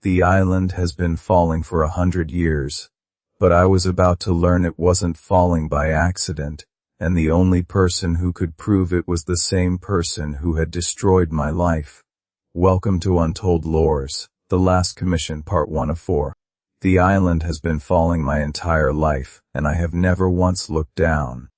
The island has been falling for 100 years. But I was about to learn it wasn't falling by accident, and the only person who could prove it was the same person who had destroyed my life. Welcome to Untold Lores, The Last Commission Part 1 of 4. The island has been falling my entire life, and I have never once looked down.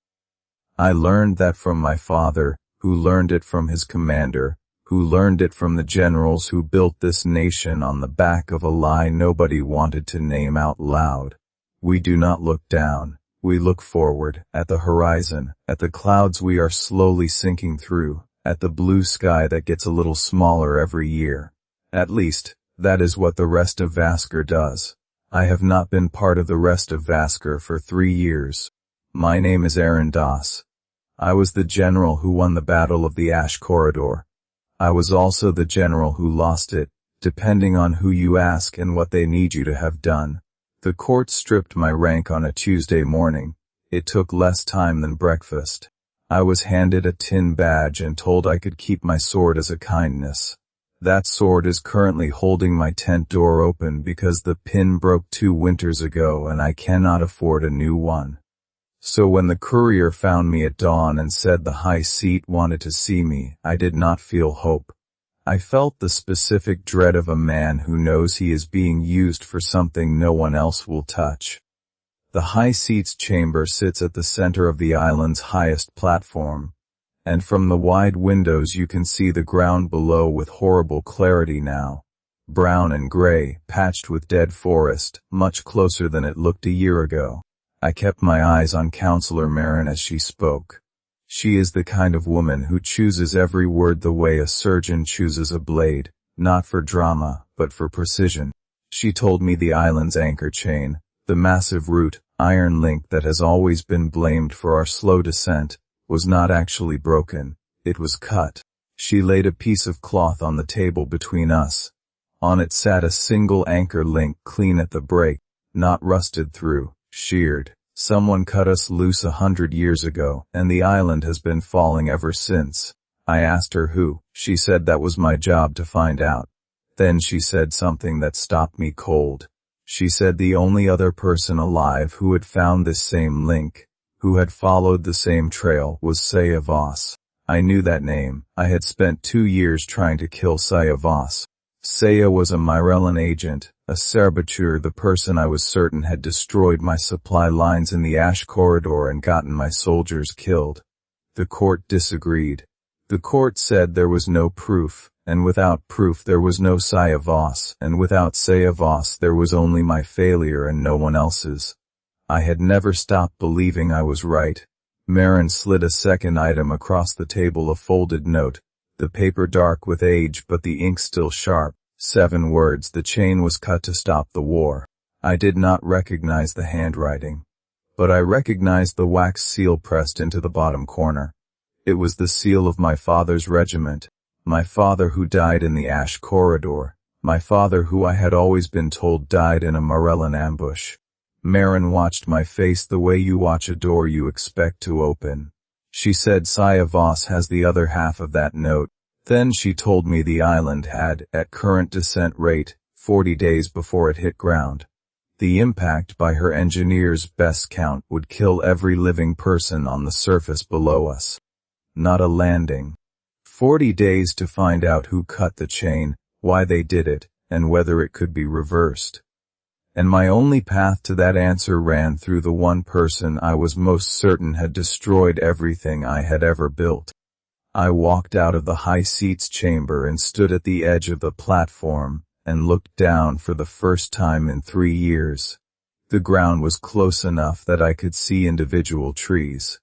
I learned that from my father, who learned it from his commander, who learned it from the generals who built this nation on the back of a lie nobody wanted to name out loud. We do not look down, we look forward, at the horizon, at the clouds we are slowly sinking through, at the blue sky that gets a little smaller every year. At least, that is what the rest of Vasker does. I have not been part of the rest of Vasker for 3 years. My name is Aaron Das. I was the general who won the Battle of the Ash Corridor. I was also the general who lost it, depending on who you ask and what they need you to have done. The court stripped my rank on a Tuesday morning. It took less time than breakfast. I was handed a tin badge and told I could keep my sword as a kindness. That sword is currently holding my tent door open because the pin broke 2 winters ago and I cannot afford a new one. So when the courier found me at dawn and said the high seat wanted to see me, I did not feel hope. I felt the specific dread of a man who knows he is being used for something no one else will touch. The high seat's chamber sits at the center of the island's highest platform, and from the wide windows you can see the ground below with horrible clarity now. Brown and gray, patched with dead forest, much closer than it looked a year ago. I kept my eyes on Counselor Marin as she spoke. She is the kind of woman who chooses every word the way a surgeon chooses a blade, not for drama, but for precision. She told me the island's anchor chain, the massive root, iron link that has always been blamed for our slow descent, was not actually broken, it was cut. She laid a piece of cloth on the table between us. On it sat a single anchor link clean at the break, not rusted through, sheared. Someone cut us loose 100 years ago, and the island has been falling ever since. I asked her who. She said that was my job to find out. Then she said something that stopped me cold. She said the only other person alive who had found this same link, who had followed the same trail, was Saya Voss. I knew that name. I had spent 2 years trying to kill Saya Voss. Saya was a Myrellan agent, a saboteur, the person I was certain had destroyed my supply lines in the Ash Corridor and gotten my soldiers killed. The court disagreed. The court said there was no proof, and without proof there was no Saya Voss, and without Saya Voss there was only my failure and no one else's. I had never stopped believing I was right. Marin slid a second item across the table, a folded note. The paper dark with age but the ink still sharp. 7 words: the chain was cut to stop the war. I did not recognize the handwriting, but I recognized the wax seal pressed into the bottom corner. It was the seal of my father's regiment, my father who died in the Ash Corridor, my father who I had always been told died in a Myrellan ambush. Marin watched my face the way you watch a door you expect to open. She said Saya Voss has the other half of that note. Then she told me the island had, at current descent rate, 40 days before it hit ground. The impact by her engineers' best count would kill every living person on the surface below us. Not a landing. 40 days to find out who cut the chain, why they did it, and whether it could be reversed. And my only path to that answer ran through the one person I was most certain had destroyed everything I had ever built. I walked out of the high seat's chamber and stood at the edge of the platform and looked down for the first time in 3 years. The ground was close enough that I could see individual trees.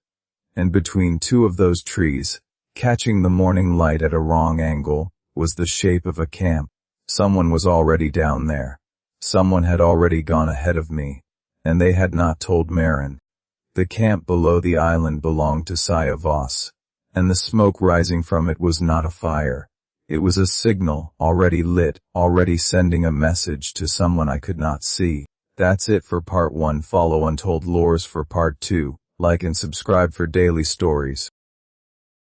And between 2 of those trees, catching the morning light at a wrong angle, was the shape of a camp. Someone was already down there. Someone had already gone ahead of me, and they had not told Marin. The camp below the island belonged to Saya Voss, and the smoke rising from it was not a fire. It was a signal, already lit, already sending a message to someone I could not see. That's it for part 1. Follow Untold Lores for part 2. Like and subscribe for daily stories.